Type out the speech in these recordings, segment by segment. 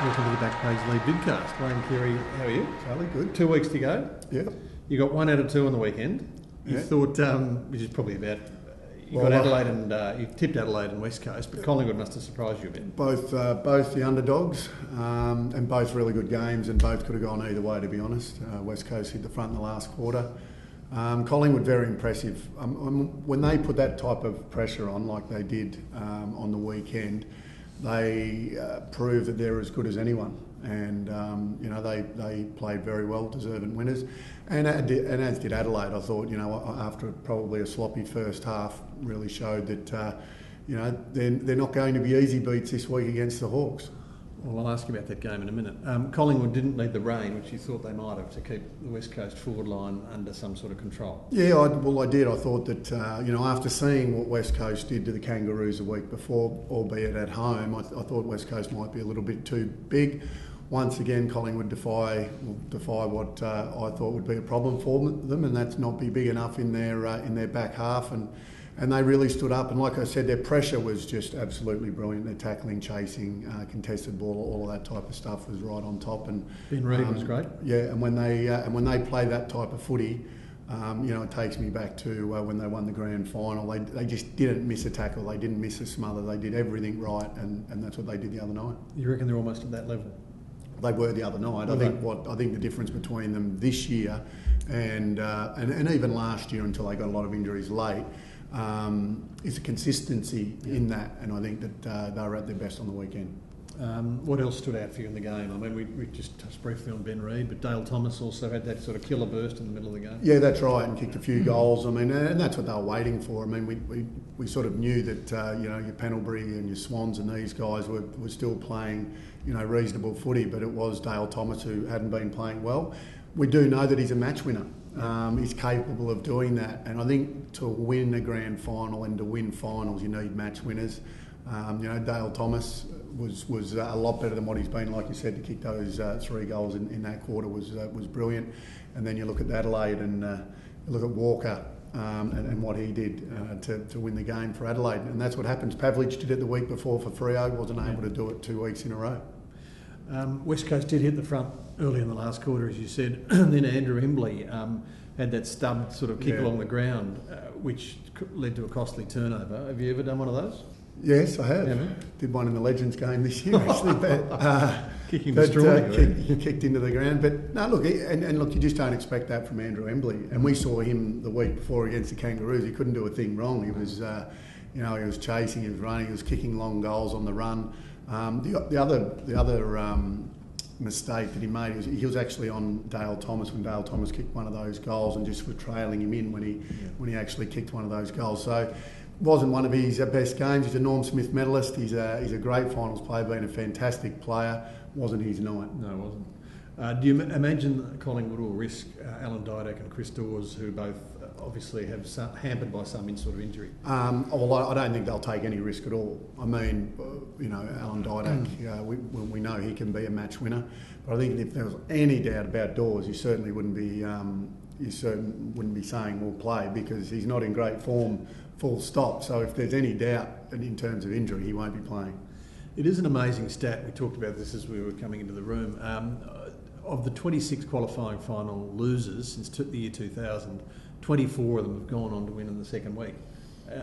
Welcome to the BackPageLead Vidcast. Wayne, Carey, how are you? Charlie, good. 2 weeks to go. Yeah. You got 1 out of 2 on the weekend. You thought, which is probably about, got Adelaide and you tipped Adelaide and West Coast, but Collingwood must have surprised you a bit. Both the underdogs, and both really good games, and both could have gone either way, to be honest. West Coast hit the front in the last quarter. Collingwood very impressive. When they put that type of pressure on, like they did on the weekend, they prove that they're as good as anyone, and they played very well, deserving winners, and as did Adelaide. I thought, after probably a sloppy first half, really showed that they're not going to be easy beats this week against the Hawks. Well, I'll ask you about that game in a minute. Collingwood didn't need the rain, which you thought they might have, to keep the West Coast forward line under some sort of control. Yeah, I did. I thought that, after seeing what West Coast did to the Kangaroos a week before, albeit at home, I thought West Coast might be a little bit too big. Once again, Collingwood defy what I thought would be a problem for them, and that's not be big enough in their back half. And they really stood up, and like I said, their pressure was just absolutely brilliant. Their tackling, chasing, contested ball, all of that type of stuff was right on top. And Ben Reid was great. Yeah, and when they play that type of footy, it takes me back to when they won the grand final. They just didn't miss a tackle. They didn't miss a smother. They did everything right, and that's what they did the other night. You reckon they're almost at that level? They were the other night. I think the difference between them this year and even last year, until they got a lot of injuries late, is a consistency in that, and I think that they were at their best on the weekend. What else stood out for you in the game? I mean, we just touched briefly on Ben Reid, but Dale Thomas also had that sort of killer burst in the middle of the game. Yeah, that's right, and kicked a few goals. I mean, and that's what they were waiting for. I mean, we sort of knew that your Pendlebury and your Swans and these guys were still playing reasonable footy, but it was Dale Thomas who hadn't been playing well. We do know that he's a match winner. He's capable of doing that, and I think to win a grand final and to win finals, you need match winners. Dale Thomas was a lot better than what he's been. Like you said, to kick those 3 goals in that quarter was brilliant. And then you look at Adelaide and you look at Walker and what he did to win the game for Adelaide, and that's what happens. Pavlich did it the week before for Freo, wasn't able to do it 2 weeks in a row. West Coast did hit the front early in the last quarter, as you said. Then Andrew Embley had that stubbed sort of kick along the ground, which led to a costly turnover. Have you ever done one of those? Yes, I have. Yeah. Did one in the Legends game this year, actually. Kicking destroying. He kicked into the ground. But no, look, look, you just don't expect that from Andrew Embley. And we saw him the week before against the Kangaroos. He couldn't do a thing wrong. He was, he was chasing, he was running, he was kicking long goals on the run. The other mistake that he made was he was actually on Dale Thomas when Dale Thomas kicked one of those goals, and just were trailing him in when he actually kicked one of those goals. So wasn't one of his best games. He's a Norm Smith medalist. He's a great finals player, been a fantastic player. Wasn't his night. No, it wasn't. Do you imagine Collingwood will risk Alan Didak and Chris Dawes, who both obviously have hampered by some sort of injury? Well, I don't think they'll take any risk at all. I mean, Alan Didak, we know he can be a match winner, but I think if there was any doubt about Dawes, you certainly wouldn't be saying we'll play, because he's not in great form, full stop. So if there's any doubt in terms of injury, he won't be playing. It is an amazing stat. We talked about this as we were coming into the room. Of the 26 qualifying final losers since the year 2000, 24 of them have gone on to win in the second week,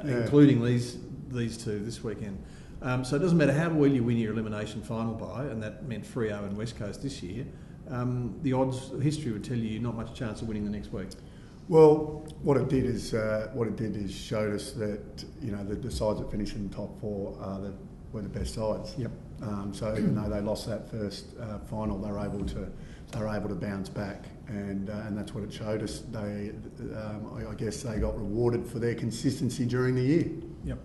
including these two this weekend. So it doesn't matter how well you win your elimination final by, and that meant Freo and West Coast this year. The odds history would tell you not much chance of winning the next week. Well, what it did is showed us that the sides that finished in the top 4 were the best sides. Yep. So even though they lost that first final, they were able to bounce back, and that's what it showed us. I guess they got rewarded for their consistency during the year. Yep.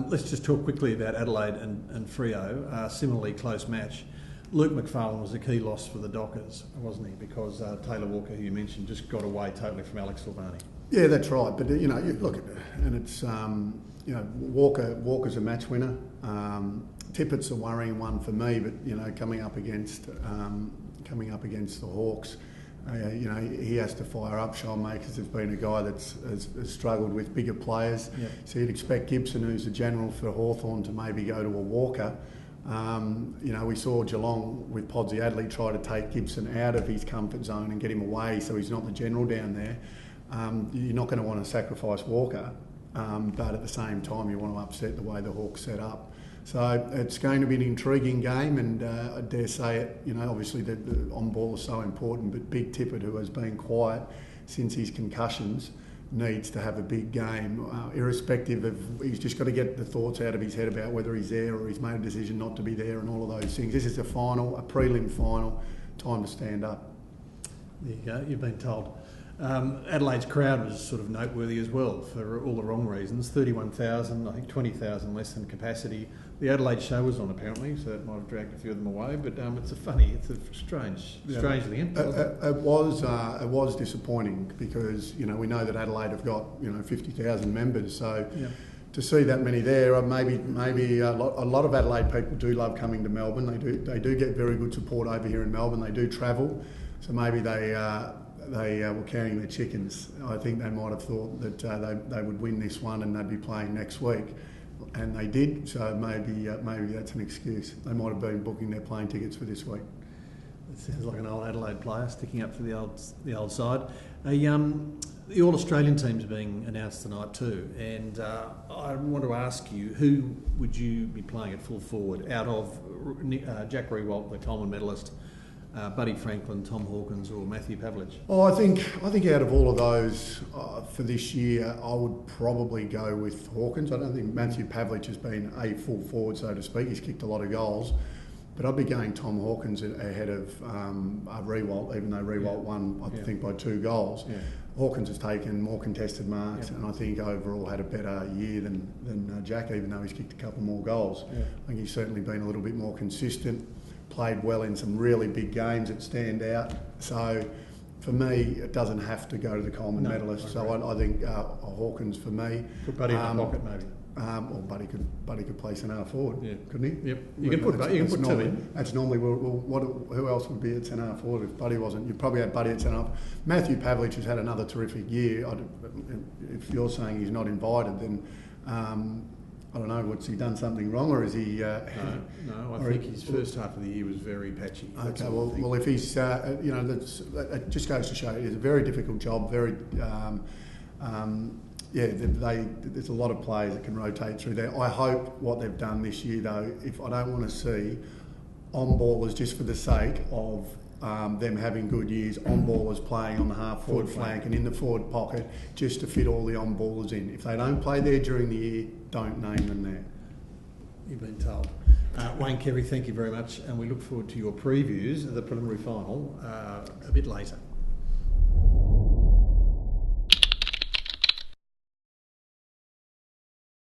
Let's just talk quickly about Adelaide and Freo. Similarly close match. Luke McFarlane was a key loss for the Dockers, wasn't he? Because Taylor Walker, who you mentioned, just got away totally from Alex Silvani. Yeah, that's right. But you look, and it's Walker's a match winner. Tippett's a worrying one for me, but coming up against the Hawks, he has to fire up. Sean Makers has been a guy that's has struggled with bigger players. Yep. So you'd expect Gibson, who's a general for Hawthorn, to maybe go to a Walker. You know, we saw Geelong with Podsy Adley try to take Gibson out of his comfort zone and get him away so he's not the general down there. You're not going to want to sacrifice Walker, but at the same time you want to upset the way the Hawks set up. So it's going to be an intriguing game, and I dare say it, you know, obviously the on-ball is so important, but Big Tippett, who has been quiet since his concussions, needs to have a big game, irrespective of, he's just got to get the thoughts out of his head about whether he's there or he's made a decision not to be there and all of those things. This is a final, a prelim final, time to stand up. There you go, you've been told. Adelaide's crowd was sort of noteworthy as well for all the wrong reasons. 31,000, I think 20,000 less than capacity. The Adelaide show was on apparently, so that might have dragged a few of them away. But it's a strangely empty. It was disappointing because, you know, we know that Adelaide have got, you know, 50,000 members, so. Yeah. To see that many there, maybe a lot of Adelaide people do love coming to Melbourne. They do get very good support over here in Melbourne. They do travel, so maybe they were counting their chickens. I think they might have thought that they would win this one and they'd be playing next week, and they did. So maybe that's an excuse. They might have been booking their plane tickets for this week. It sounds like an old Adelaide player sticking up for the old side. The All-Australian team's being announced tonight too, and I want to ask you, who would you be playing at full forward out of Jack Riewoldt, the Coleman medalist, Buddy Franklin, Tom Hawkins or Matthew Pavlich? Oh, I think out of all of those for this year, I would probably go with Hawkins. I don't think Matthew Pavlich has been a full forward, so to speak. He's kicked a lot of goals. But I'd be going Tom Hawkins ahead of Riewoldt, even though Riewoldt won, I think, by 2 goals. Yeah. Hawkins has taken more contested marks, and I think overall had a better year than Jack, even though he's kicked a couple more goals. Yeah. I think he's certainly been a little bit more consistent, played well in some really big games that stand out. So for me, it doesn't have to go to the Coleman medalist. So I think Hawkins for me. Put Buddy in the pocket maybe. Or Buddy could play centre forward, couldn't he? Yep. You can put two in. That's normally who else would be at centre forward if Buddy wasn't? You'd probably have Buddy at centre. Matthew Pavlich has had another terrific year. If you're saying he's not invited, then I don't know. What's he done something wrong, or is he? No. I think his first half of the year was very patchy. Okay. Well, if he's, it just goes to show it's a very difficult job. Very. There's a lot of players that can rotate through there. I hope what they've done this year, though, if I don't want to see on-ballers just for the sake of them having good years, on-ballers playing on the half-forward flank and in the forward pocket just to fit all the on-ballers in. If they don't play there during the year, don't name them there. You've been told. Wayne Carey, thank you very much, and we look forward to your previews of the preliminary final a bit later.